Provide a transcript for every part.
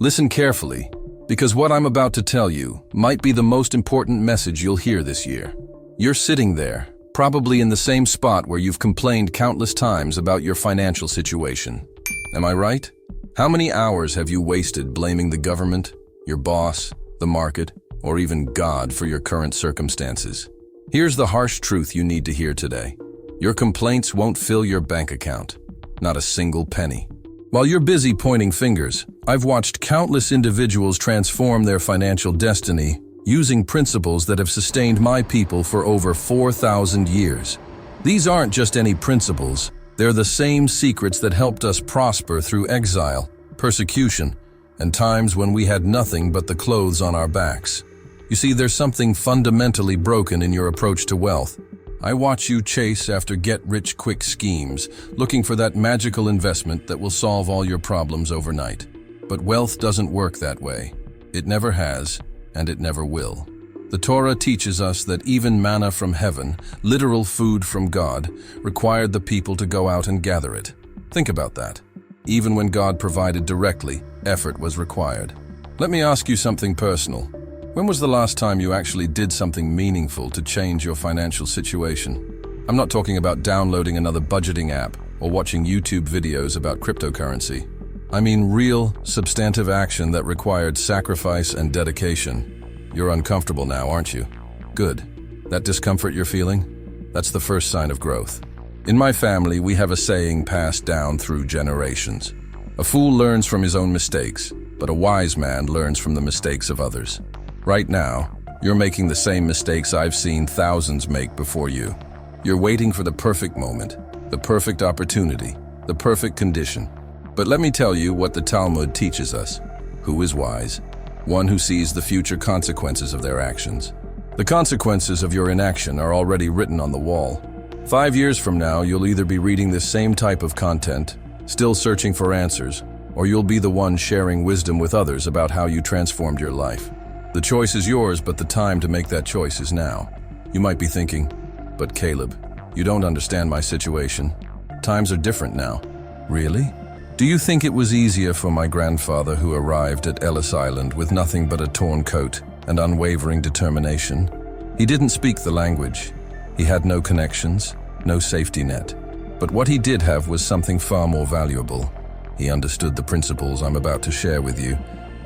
Listen carefully, because what I'm about to tell you might be the most important message you'll hear this year. You're sitting there, probably in the same spot where you've complained countless times about your financial situation. Am I right? How many hours have you wasted blaming the government, your boss, the market, or even God for your current circumstances? Here's the harsh truth you need to hear today. Your complaints won't fill your bank account. Not a single penny. While you're busy pointing fingers, I've watched countless individuals transform their financial destiny using principles that have sustained my people for over 4,000 years. These aren't just any principles, they're the same secrets that helped us prosper through exile, persecution, and times when we had nothing but the clothes on our backs. You see, there's something fundamentally broken in your approach to wealth. I watch you chase after get-rich-quick schemes, looking for that magical investment that will solve all your problems overnight. But wealth doesn't work that way. It never has, and it never will. The Torah teaches us that even manna from heaven, literal food from God, required the people to go out and gather it. Think about that. Even when God provided directly, effort was required. Let me ask you something personal. When was the last time you actually did something meaningful to change your financial situation? I'm not talking about downloading another budgeting app or watching YouTube videos about cryptocurrency. I mean real, substantive action that required sacrifice and dedication. You're uncomfortable now, aren't you? Good. That discomfort you're feeling? That's the first sign of growth. In my family, we have a saying passed down through generations. A fool learns from his own mistakes, but a wise man learns from the mistakes of others. Right now, you're making the same mistakes I've seen thousands make before you. You're waiting for the perfect moment, the perfect opportunity, the perfect condition. But let me tell you what the Talmud teaches us. Who is wise? One who sees the future consequences of their actions. The consequences of your inaction are already written on the wall. 5 years from now, you'll either be reading this same type of content, still searching for answers, or you'll be the one sharing wisdom with others about how you transformed your life. The choice is yours, but the time to make that choice is now. You might be thinking, but Caleb, you don't understand my situation. Times are different now. Really? Do you think it was easier for my grandfather who arrived at Ellis Island with nothing but a torn coat and unwavering determination? He didn't speak the language. He had no connections, no safety net. But what he did have was something far more valuable. He understood the principles I'm about to share with you.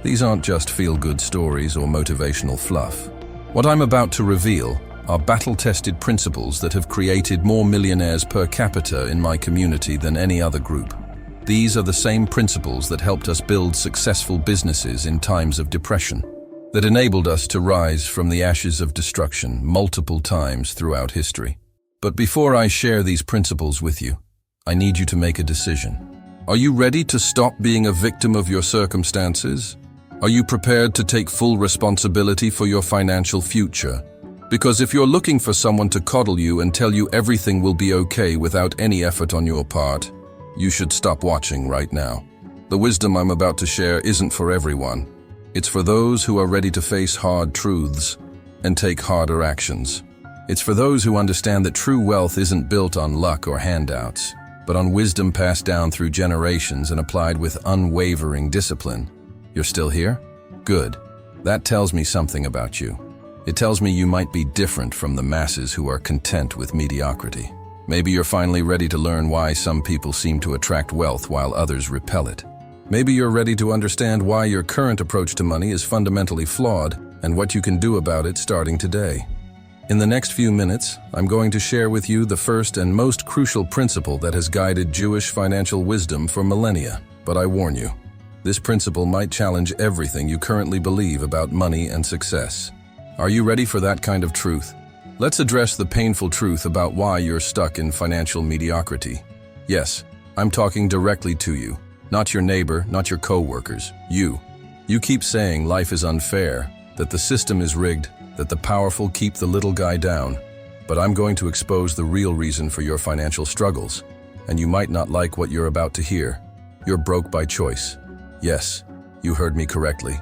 These aren't just feel-good stories or motivational fluff. What I'm about to reveal are battle-tested principles that have created more millionaires per capita in my community than any other group. These are the same principles that helped us build successful businesses in times of depression, that enabled us to rise from the ashes of destruction multiple times throughout history. But before I share these principles with you, I need you to make a decision. Are you ready to stop being a victim of your circumstances? Are you prepared to take full responsibility for your financial future? Because if you're looking for someone to coddle you and tell you everything will be okay without any effort on your part, you should stop watching right now. The wisdom I'm about to share isn't for everyone. It's for those who are ready to face hard truths and take harder actions. It's for those who understand that true wealth isn't built on luck or handouts, but on wisdom passed down through generations and applied with unwavering discipline. You're still here? Good. That tells me something about you. It tells me you might be different from the masses who are content with mediocrity. Maybe you're finally ready to learn why some people seem to attract wealth while others repel it. Maybe you're ready to understand why your current approach to money is fundamentally flawed and what you can do about it starting today. In the next few minutes, I'm going to share with you the first and most crucial principle that has guided Jewish financial wisdom for millennia. But I warn you, this principle might challenge everything you currently believe about money and success. Are you ready for that kind of truth? Let's address the painful truth about why you're stuck in financial mediocrity. Yes, I'm talking directly to you, not your neighbor, not your co-workers, you. You keep saying life is unfair, that the system is rigged, that the powerful keep the little guy down. But I'm going to expose the real reason for your financial struggles, and you might not like what you're about to hear. You're broke by choice. Yes, you heard me correctly.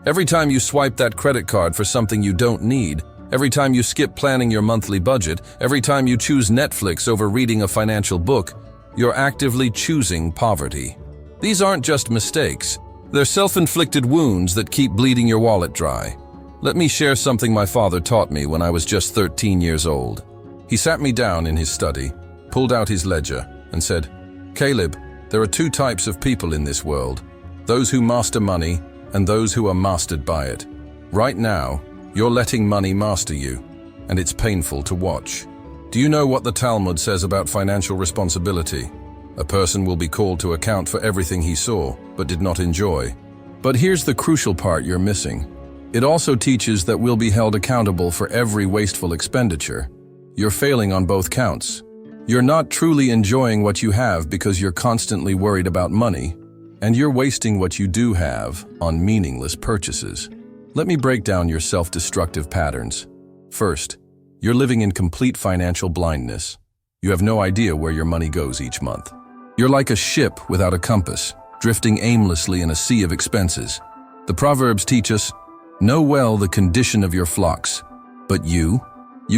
Every time you swipe that credit card for something you don't need, every time you skip planning your monthly budget, every time you choose Netflix over reading a financial book, you're actively choosing poverty. These aren't just mistakes, They're self-inflicted wounds that keep bleeding your wallet dry. Let me share something my father taught me when I was just 13 years old. He sat me down in his study, pulled out his ledger, and said, "Caleb, there are two types of people in this world, those who master money and those who are mastered by it. Right now, you're letting money master you, and it's painful to watch. Do you know what the Talmud says about financial responsibility? A person will be called to account for everything he saw, but did not enjoy. But here's the crucial part you're missing. It also teaches that we'll be held accountable for every wasteful expenditure. You're failing on both counts. You're not truly enjoying what you have because you're constantly worried about money, and you're wasting what you do have on meaningless purchases. Let me break down your self-destructive patterns. First, you're living in complete financial blindness. You have no idea where your money goes each month. You're like a ship without a compass, drifting aimlessly in a sea of expenses. The Proverbs teach us, "Know well the condition of your flocks." But you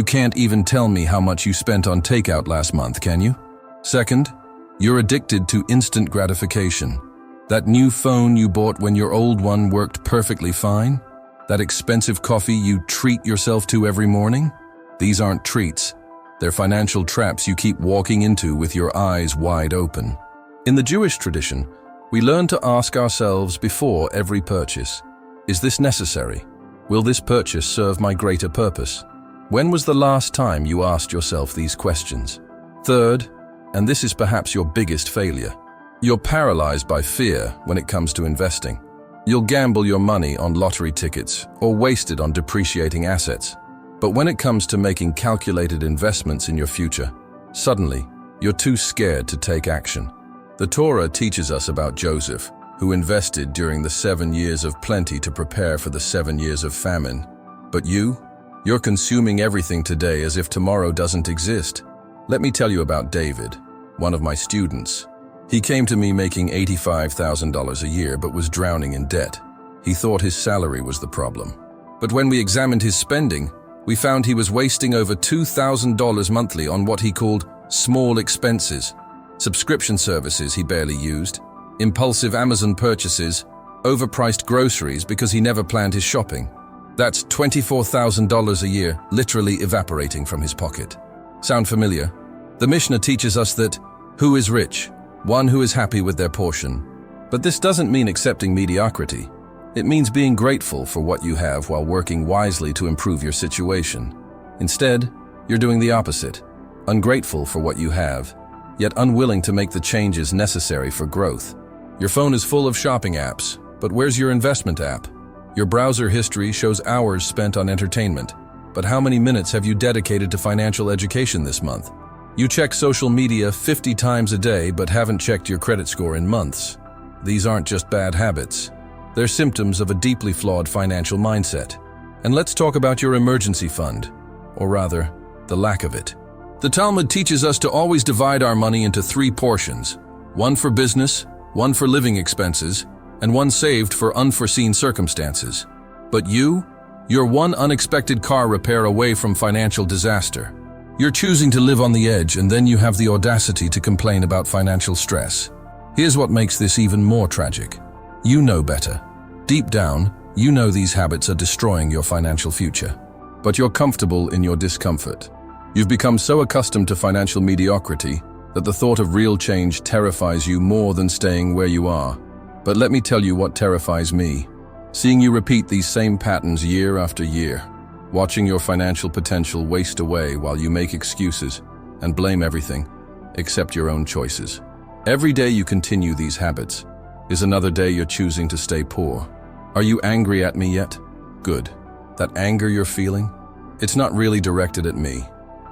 can't even tell me how much you spent on takeout last month, can you? Second, you're addicted to instant gratification. That new phone you bought when your old one worked perfectly fine? That expensive coffee you treat yourself to every morning? These aren't treats. They're financial traps you keep walking into with your eyes wide open. In the Jewish tradition, we learn to ask ourselves before every purchase, is this necessary? Will this purchase serve my greater purpose? When was the last time you asked yourself these questions? Third, and this is perhaps your biggest failure, you're paralyzed by fear when it comes to investing. You'll gamble your money on lottery tickets or waste it on depreciating assets. But when it comes to making calculated investments in your future, suddenly, you're too scared to take action. The Torah teaches us about Joseph, who invested during the 7 years of plenty to prepare for the 7 years of famine. But you're consuming everything today as if tomorrow doesn't exist. Let me tell you about David, one of my students. He came to me making $85,000 a year but was drowning in debt. He thought his salary was the problem. But when we examined his spending, we found he was wasting over $2,000 monthly on what he called small expenses, subscription services he barely used, impulsive Amazon purchases, overpriced groceries because he never planned his shopping. That's $24,000 a year literally evaporating from his pocket. Sound familiar? The Mishnah teaches us that who is rich? One who is happy with their portion. But this doesn't mean accepting mediocrity. It means being grateful for what you have while working wisely to improve your situation. Instead, you're doing the opposite, ungrateful for what you have, yet unwilling to make the changes necessary for growth. Your phone is full of shopping apps, but where's your investment app? Your browser history shows hours spent on entertainment, but how many minutes have you dedicated to financial education this month? You check social media 50 times a day but haven't checked your credit score in months. These aren't just bad habits. They're symptoms of a deeply flawed financial mindset. And let's talk about your emergency fund, or rather, the lack of it. The Talmud teaches us to always divide our money into 3 portions, one for business, one for living expenses, and one saved for unforeseen circumstances. But you're one unexpected car repair away from financial disaster. You're choosing to live on the edge, and then you have the audacity to complain about financial stress. Here's what makes this even more tragic. You know better. Deep down, you know these habits are destroying your financial future. But you're comfortable in your discomfort. You've become so accustomed to financial mediocrity that the thought of real change terrifies you more than staying where you are. But let me tell you what terrifies me. Seeing you repeat these same patterns year after year. Watching your financial potential waste away while you make excuses and blame everything except your own choices. Every day you continue these habits is another day you're choosing to stay poor. Are you angry at me yet? Good. That anger you're feeling? It's not really directed at me.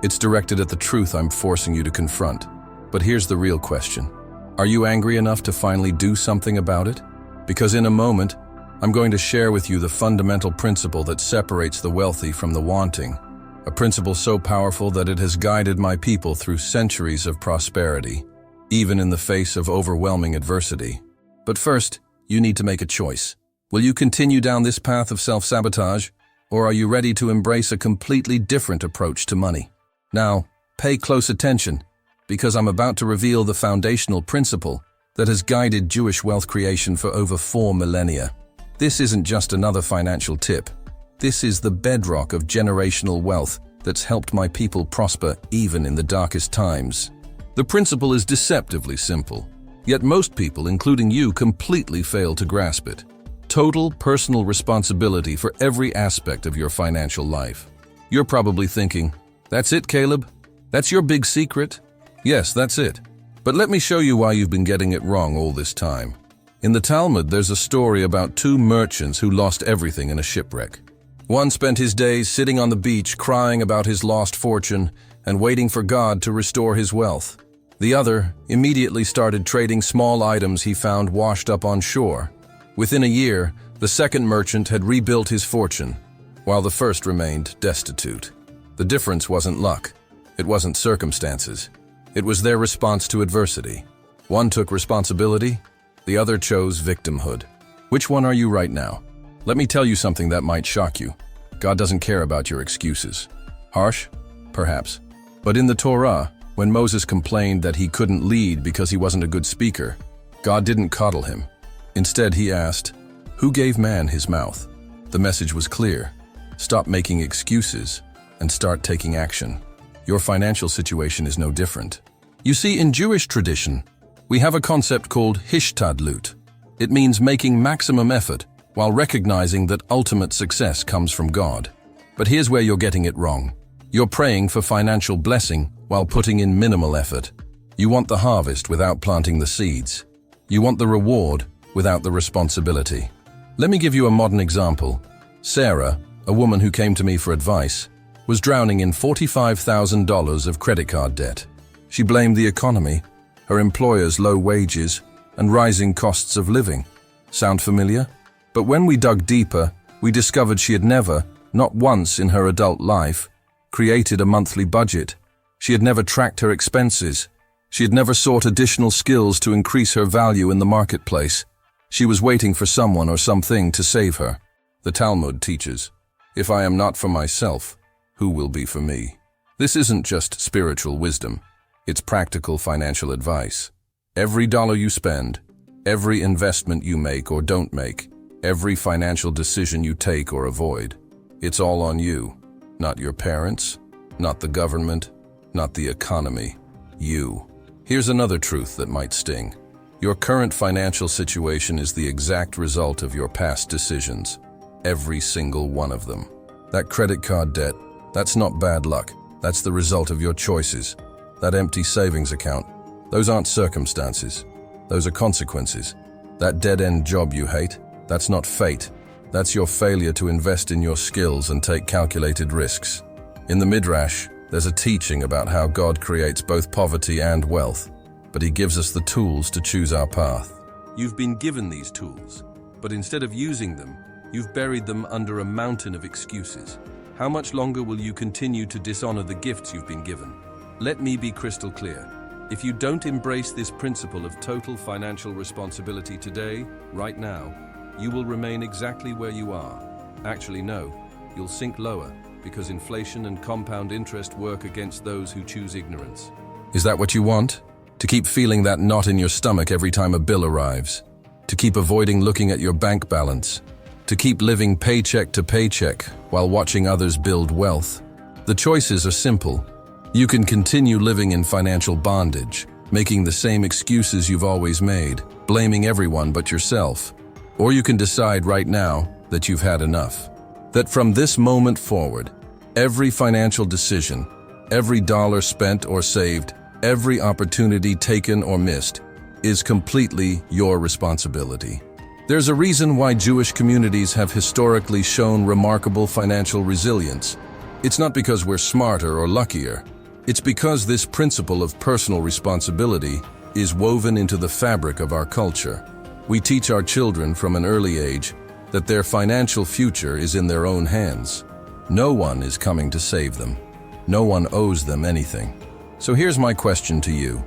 It's directed at the truth I'm forcing you to confront. But here's the real question. Are you angry enough to finally do something about it? Because in a moment, I'm going to share with you the fundamental principle that separates the wealthy from the wanting. A principle so powerful that it has guided my people through centuries of prosperity, even in the face of overwhelming adversity. But first, you need to make a choice. Will you continue down this path of self-sabotage, or are you ready to embrace a completely different approach to money? Now, pay close attention, because I'm about to reveal the foundational principle that has guided Jewish wealth creation for over 4 millennia. This isn't just another financial tip. This is the bedrock of generational wealth that's helped my people prosper even in the darkest times. The principle is deceptively simple, yet most people, including you, completely fail to grasp it. Total personal responsibility for every aspect of your financial life. You're probably thinking, "That's it, Caleb? That's your big secret?" Yes, that's it. But let me show you why you've been getting it wrong all this time. In the Talmud, there's a story about two merchants who lost everything in a shipwreck. One spent his days sitting on the beach crying about his lost fortune and waiting for God to restore his wealth. The other immediately started trading small items he found washed up on shore. Within a year, the second merchant had rebuilt his fortune, while the first remained destitute. The difference wasn't luck. It wasn't circumstances. It was their response to adversity. One took responsibility, the other chose victimhood. Which one are you right now? Let me tell you something that might shock you. God doesn't care about your excuses. Harsh? Perhaps. But in the Torah, when Moses complained that he couldn't lead because he wasn't a good speaker, God didn't coddle him. Instead, he asked, "Who gave man his mouth?" The message was clear. Stop making excuses and start taking action. Your financial situation is no different. You see, in Jewish tradition, we have a concept called hishtadlut. It means making maximum effort while recognizing that ultimate success comes from God. But here's where you're getting it wrong. You're praying for financial blessing while putting in minimal effort. You want the harvest without planting the seeds. You want the reward without the responsibility. Let me give you a modern example. Sarah, a woman who came to me for advice, was drowning in $45,000 of credit card debt. She blamed the economy, her employer's low wages, and rising costs of living. Sound familiar? But when we dug deeper, we discovered she had never, not once in her adult life, created a monthly budget. She had never tracked her expenses. She had never sought additional skills to increase her value in the marketplace. She was waiting for someone or something to save her. The Talmud teaches, "If I am not for myself, who will be for me?" This isn't just spiritual wisdom. It's practical financial advice. Every dollar you spend, every investment you make or don't make, every financial decision you take or avoid, it's all on you. Not your parents, not the government, not the economy. You. Here's another truth that might sting. Your current financial situation is the exact result of your past decisions. Every single one of them. That credit card debt, that's not bad luck. That's the result of your choices. That empty savings account, those aren't circumstances. Those are consequences. That dead-end job you hate, that's not fate. That's your failure to invest in your skills and take calculated risks. In the Midrash, there's a teaching about how God creates both poverty and wealth, but He gives us the tools to choose our path. You've been given these tools, but instead of using them, you've buried them under a mountain of excuses. How much longer will you continue to dishonor the gifts you've been given? Let me be crystal clear. If you don't embrace this principle of total financial responsibility today, right now, you will remain exactly where you are. Actually, no, you'll sink lower because inflation and compound interest work against those who choose ignorance. Is that what you want? To keep feeling that knot in your stomach every time a bill arrives? To keep avoiding looking at your bank balance? To keep living paycheck to paycheck while watching others build wealth? The choices are simple. You can continue living in financial bondage, making the same excuses you've always made, blaming everyone but yourself. Or you can decide right now that you've had enough. That from this moment forward, every financial decision, every dollar spent or saved, every opportunity taken or missed, is completely your responsibility. There's a reason why Jewish communities have historically shown remarkable financial resilience. It's not because we're smarter or luckier. It's because this principle of personal responsibility is woven into the fabric of our culture. We teach our children from an early age that their financial future is in their own hands. No one is coming to save them. No one owes them anything. So here's my question to you.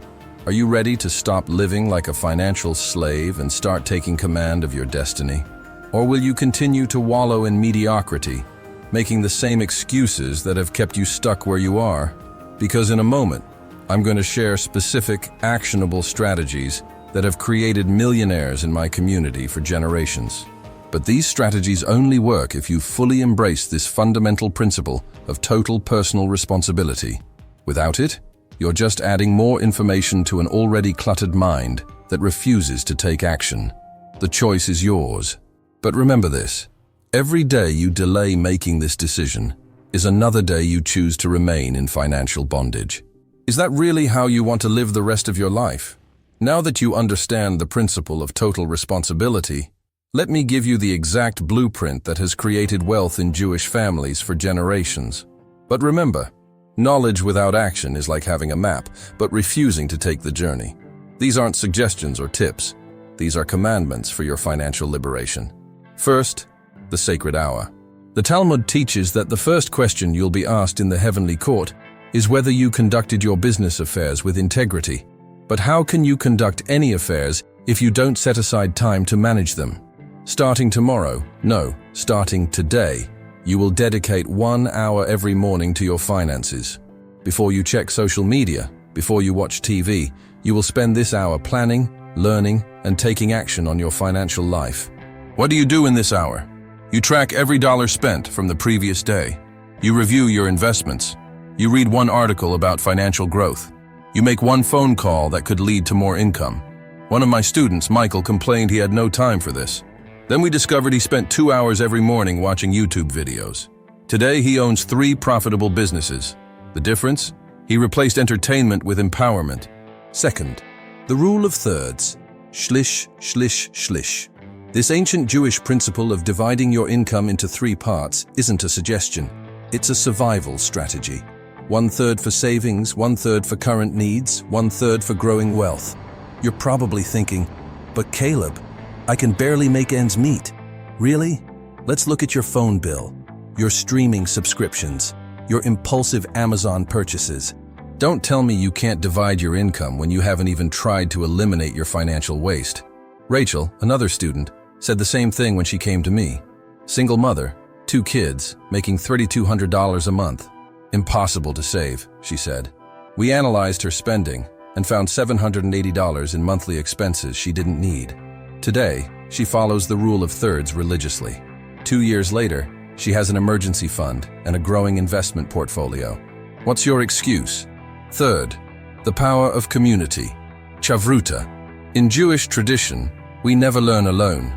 Are you ready to stop living like a financial slave and start taking command of your destiny? Or will you continue to wallow in mediocrity, making the same excuses that have kept you stuck where you are? Because in a moment, I'm going to share specific, actionable strategies that have created millionaires in my community for generations. But these strategies only work if you fully embrace this fundamental principle of total personal responsibility. Without it, you're just adding more information to an already cluttered mind that refuses to take action. The choice is yours. But remember this: every day you delay making this decision is another day you choose to remain in financial bondage. Is that really how you want to live the rest of your life? Now that you understand the principle of total responsibility, let me give you the exact blueprint that has created wealth in Jewish families for generations. But remember, knowledge without action is like having a map, but refusing to take the journey. These aren't suggestions or tips. These are commandments for your financial liberation. First, the sacred hour. The Talmud teaches that the first question you'll be asked in the heavenly court is whether you conducted your business affairs with integrity. But how can you conduct any affairs if you don't set aside time to manage them? Starting tomorrow, no, starting today, you will dedicate 1 hour every morning to your finances. Before you check social media, before you watch TV, you will spend this hour planning, learning, and taking action on your financial life. What do you do in this hour? You track every dollar spent from the previous day. You review your investments. You read one article about financial growth. You make one phone call that could lead to more income. One of my students, Michael, complained he had no time for this. Then we discovered he spent 2 hours every morning watching YouTube videos. Today, he owns 3 profitable businesses. The difference? He replaced entertainment with empowerment. Second, the rule of thirds. Shlish, shlish, shlish. This ancient Jewish principle of dividing your income into 3 parts isn't a suggestion. It's a survival strategy. 1/3 for savings, 1/3 for current needs, 1/3 for growing wealth. You're probably thinking, but Caleb, I can barely make ends meet. Really? Let's look at your phone bill, your streaming subscriptions, your impulsive Amazon purchases. Don't tell me you can't divide your income when you haven't even tried to eliminate your financial waste. Rachel, another student, said the same thing when she came to me. Single mother, 2 kids, making $3,200 a month. Impossible to save, she said. We analyzed her spending and found $780 in monthly expenses she didn't need. Today, she follows the rule of thirds religiously. 2 years later, she has an emergency fund and a growing investment portfolio. What's your excuse? Third, the power of community. Chavruta. In Jewish tradition, we never learn alone.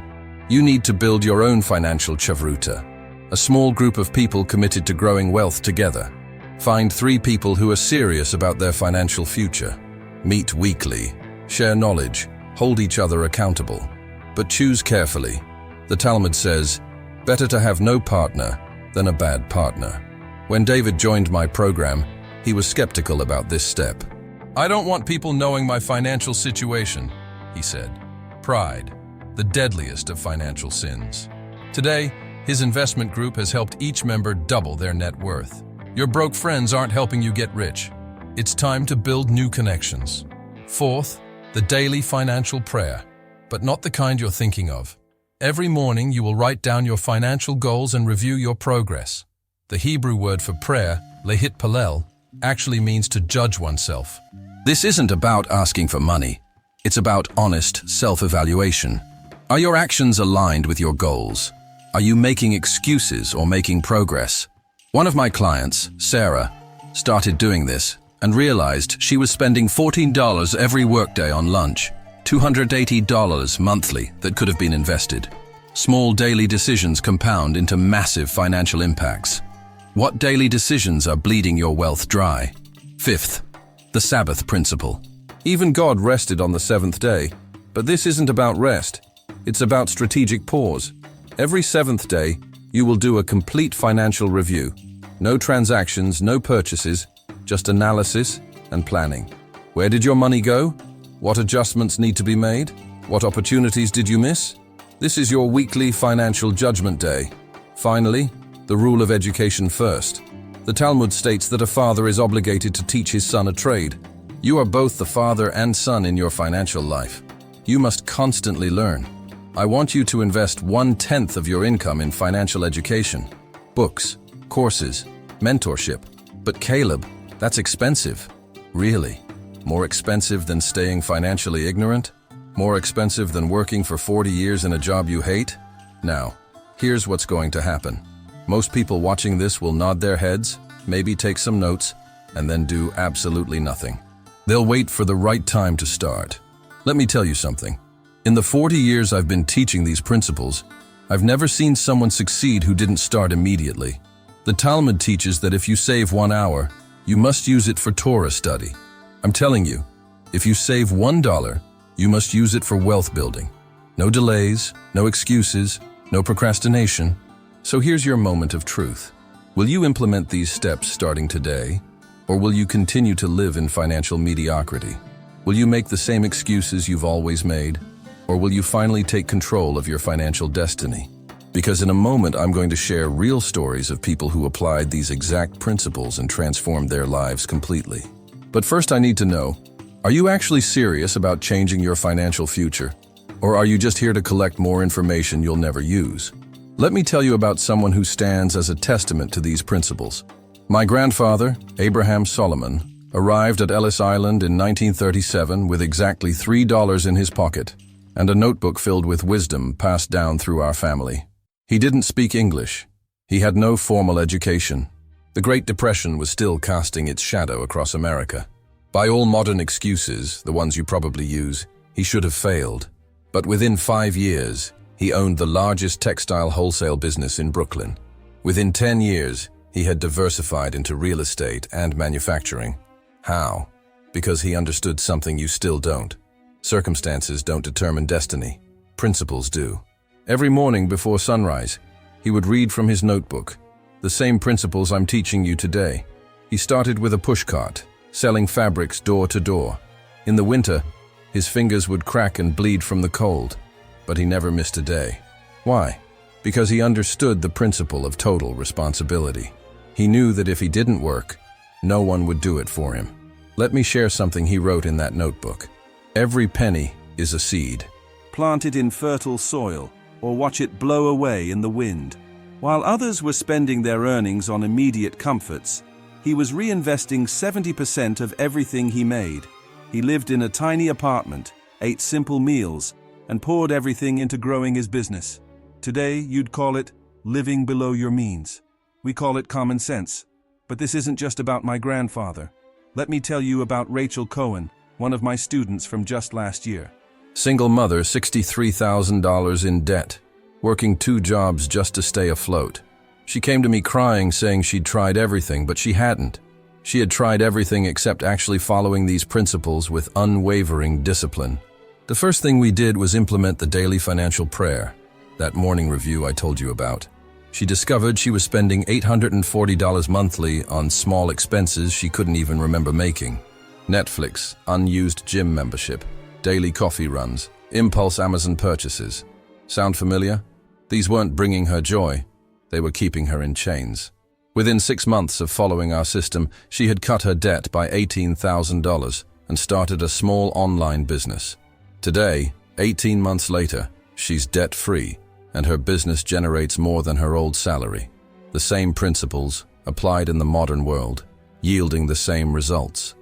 You need to build your own financial chavruta, a small group of people committed to growing wealth together. Find 3 people who are serious about their financial future. Meet weekly, share knowledge, hold each other accountable. But choose carefully. The Talmud says, better to have no partner than a bad partner. When David joined my program, he was skeptical about this step. I don't want people knowing my financial situation, he said. Pride, the deadliest of financial sins. Today, his investment group has helped each member double their net worth. Your broke friends aren't helping you get rich. It's time to build new connections. Fourth, the daily financial prayer, but not the kind you're thinking of. Every morning you will write down your financial goals and review your progress. The Hebrew word for prayer, lehit palel, actually means to judge oneself. This isn't about asking for money. It's about honest self-evaluation. Are your actions aligned with your goals? Are you making excuses or making progress? One of my clients, Sarah, started doing this and realized she was spending $14 every workday on lunch, $280 monthly that could have been invested. Small daily decisions compound into massive financial impacts. What daily decisions are bleeding your wealth dry? Fifth, the Sabbath principle. Even God rested on the 7th day, but this isn't about rest. It's about strategic pause. Every 7th day, you will do a complete financial review. No transactions, no purchases, just analysis and planning. Where did your money go? What adjustments need to be made? What opportunities did you miss? This is your weekly financial judgment day. Finally, the rule of education first. The Talmud states that a father is obligated to teach his son a trade. You are both the father and son in your financial life. You must constantly learn. I want you to invest 1/10 of your income in financial education. Books, courses, mentorship. But Caleb, that's expensive. Really? More expensive than staying financially ignorant? More expensive than working for 40 years in a job you hate? Now, here's what's going to happen. Most people watching this will nod their heads, maybe take some notes, and then do absolutely nothing. They'll wait for the right time to start. Let me tell you something. In the 40 years I've been teaching these principles, I've never seen someone succeed who didn't start immediately. The Talmud teaches that if you save 1 hour, you must use it for Torah study. I'm telling you, if you save $1, you must use it for wealth building. No delays, no excuses, no procrastination. So here's your moment of truth. Will you implement these steps starting today? Or will you continue to live in financial mediocrity? Will you make the same excuses you've always made? Or will you finally take control of your financial destiny? Because in a moment, I'm going to share real stories of people who applied these exact principles and transformed their lives completely. But first, I need to know, are you actually serious about changing your financial future? Or are you just here to collect more information you'll never use? Let me tell you about someone who stands as a testament to these principles. My grandfather, Abraham Solomon, arrived at Ellis Island in 1937 with exactly $3 in his pocket and a notebook filled with wisdom passed down through our family. He didn't speak English. He had no formal education. The Great Depression was still casting its shadow across America. By all modern excuses, the ones you probably use, he should have failed. But within 5 years, he owned the largest textile wholesale business in Brooklyn. Within 10 years, he had diversified into real estate and manufacturing. How? Because he understood something you still don't. Circumstances don't determine destiny. Principles do. Every morning before sunrise, he would read from his notebook, the same principles I'm teaching you today. He started with a pushcart, selling fabrics door to door. In the winter, his fingers would crack and bleed from the cold, but he never missed a day. Why? Because he understood the principle of total responsibility. He knew that if he didn't work, no one would do it for him. Let me share something he wrote in that notebook. Every penny is a seed. Plant it in fertile soil, or watch it blow away in the wind. While others were spending their earnings on immediate comforts, he was reinvesting 70% of everything he made. He lived in a tiny apartment, ate simple meals, and poured everything into growing his business. Today, you'd call it living below your means. We call it common sense. But this isn't just about my grandfather. Let me tell you about Rachel Cohen, one of my students from just last year. Single mother, $63,000 in debt, working 2 jobs just to stay afloat. She came to me crying, saying she'd tried everything, but she hadn't. She had tried everything except actually following these principles with unwavering discipline. The first thing we did was implement the daily financial prayer, that morning review I told you about. She discovered she was spending $840 monthly on small expenses she couldn't even remember making. Netflix, unused gym membership, daily coffee runs, impulse Amazon purchases. Sound familiar? These weren't bringing her joy. They were keeping her in chains. Within 6 months of following our system, she had cut her debt by $18,000 and started a small online business. Today, 18 months later, she's debt-free and her business generates more than her old salary. The same principles applied in the modern world, yielding the same results.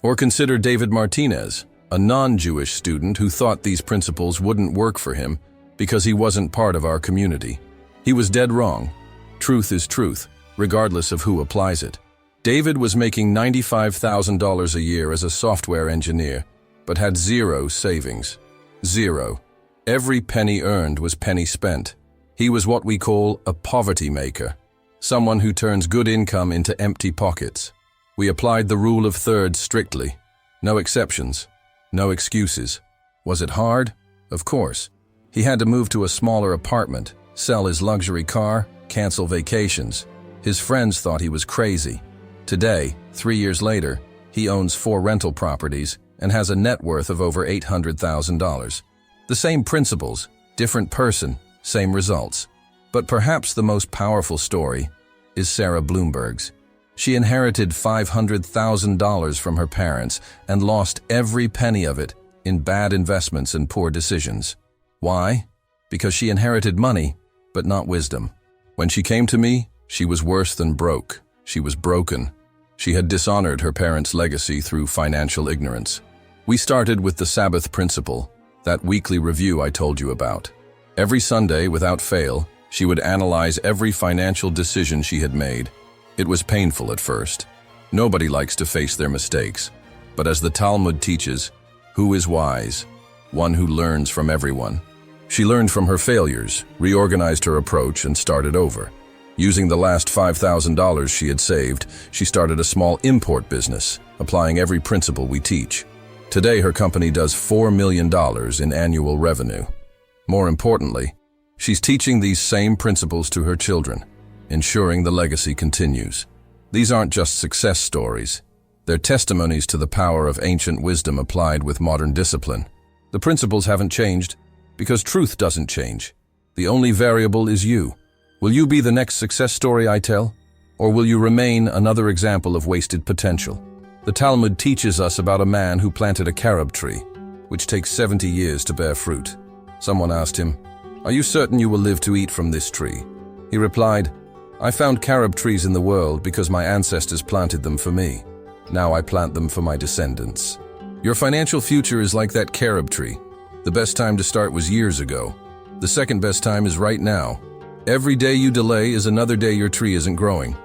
Or consider David Martinez, a non-Jewish student who thought these principles wouldn't work for him because he wasn't part of our community. He was dead wrong. Truth is truth, regardless of who applies it. David was making $95,000 a year as a software engineer, but had zero savings. Zero. Every penny earned was penny spent. He was what we call a poverty maker, someone who turns good income into empty pockets. We applied the rule of thirds strictly. No exceptions. No excuses. Was it hard? Of course. He had to move to a smaller apartment, sell his luxury car, cancel vacations. His friends thought he was crazy. Today, 3 years later, he owns 4 rental properties and has a net worth of over $800,000. The same principles, different person, same results. But perhaps the most powerful story is Sarah Bloomberg's. She inherited $500,000 from her parents and lost every penny of it in bad investments and poor decisions. Why? Because she inherited money, but not wisdom. When she came to me, she was worse than broke. She was broken. She had dishonored her parents' legacy through financial ignorance. We started with the Sabbath principle, That weekly review I told you about. Every Sunday, without fail, she would analyze every financial decision she had made. It was painful at first. Nobody likes to face their mistakes. But as the Talmud teaches, who is wise? One who learns from everyone. She learned from her failures, reorganized her approach, and started over. Using the last $5,000 she had saved, she started a small import business, applying every principle we teach. Today, her company does $4 million in annual revenue. More importantly, she's teaching these same principles to her children, ensuring the legacy continues. These aren't just success stories. They're testimonies to the power of ancient wisdom applied with modern discipline. The principles haven't changed because truth doesn't change. The only variable is you. Will you be the next success story I tell? Or will you remain another example of wasted potential? The Talmud teaches us about a man who planted a carob tree, which takes 70 years to bear fruit. Someone asked him, "Are you certain you will live to eat from this tree?" He replied, "I found carob trees in the world because my ancestors planted them for me. Now I plant them for my descendants." Your financial future is like that carob tree. The best time to start was years ago. The second best time is right now. Every day you delay is another day your tree isn't growing.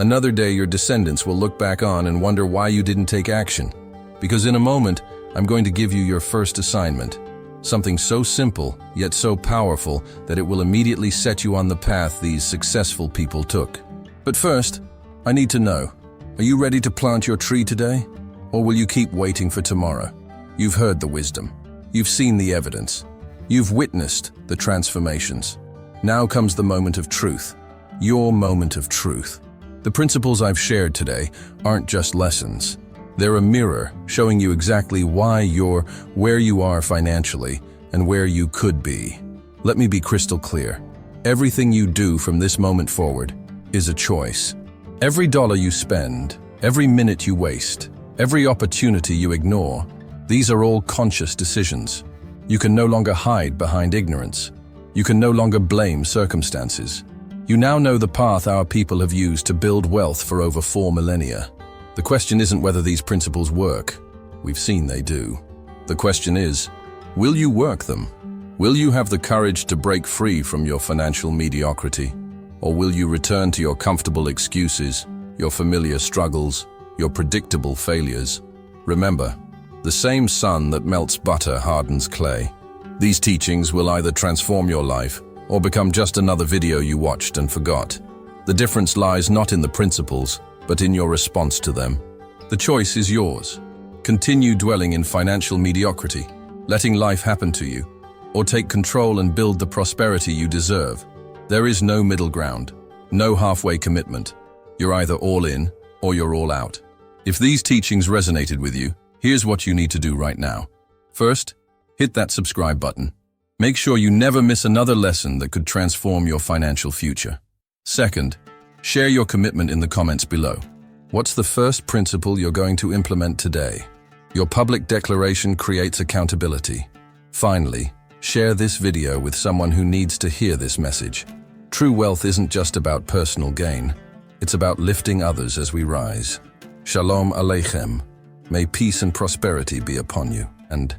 Another day your descendants will look back on and wonder why you didn't take action. Because in a moment, I'm going to give you your first assignment. Something so simple, yet so powerful, that it will immediately set you on the path these successful people took. But first, I need to know, are you ready to plant your tree today? Or will you keep waiting for tomorrow? You've heard the wisdom. You've seen the evidence. You've witnessed the transformations. Now comes the moment of truth. Your moment of truth. The principles I've shared today aren't just lessons. They're a mirror showing you exactly why you're where you are financially and where you could be. Let me be crystal clear. Everything you do from this moment forward is a choice. Every dollar you spend, every minute you waste, every opportunity you ignore, these are all conscious decisions. You can no longer hide behind ignorance. You can no longer blame circumstances. You now know the path our people have used to build wealth for over 4 millennia. The question isn't whether these principles work. We've seen they do. The question is, will you work them? Will you have the courage to break free from your financial mediocrity? Or will you return to your comfortable excuses, your familiar struggles, your predictable failures? Remember, the same sun that melts butter hardens clay. These teachings will either transform your life or become just another video you watched and forgot. The difference lies not in the principles, but in your response to them. The choice is yours. Continue dwelling in financial mediocrity, letting life happen to you, or take control and build the prosperity you deserve. There is no middle ground, no halfway commitment. You're either all in or you're all out. If these teachings resonated with you, here's what you need to do right now. First, hit that subscribe button. Make sure you never miss another lesson that could transform your financial future. Second, share your commitment in the comments below. What's the first principle you're going to implement today? Your public declaration creates accountability. Finally, share this video with someone who needs to hear this message. True wealth isn't just about personal gain. It's about lifting others as we rise. Shalom Aleichem. May peace and prosperity be upon you, and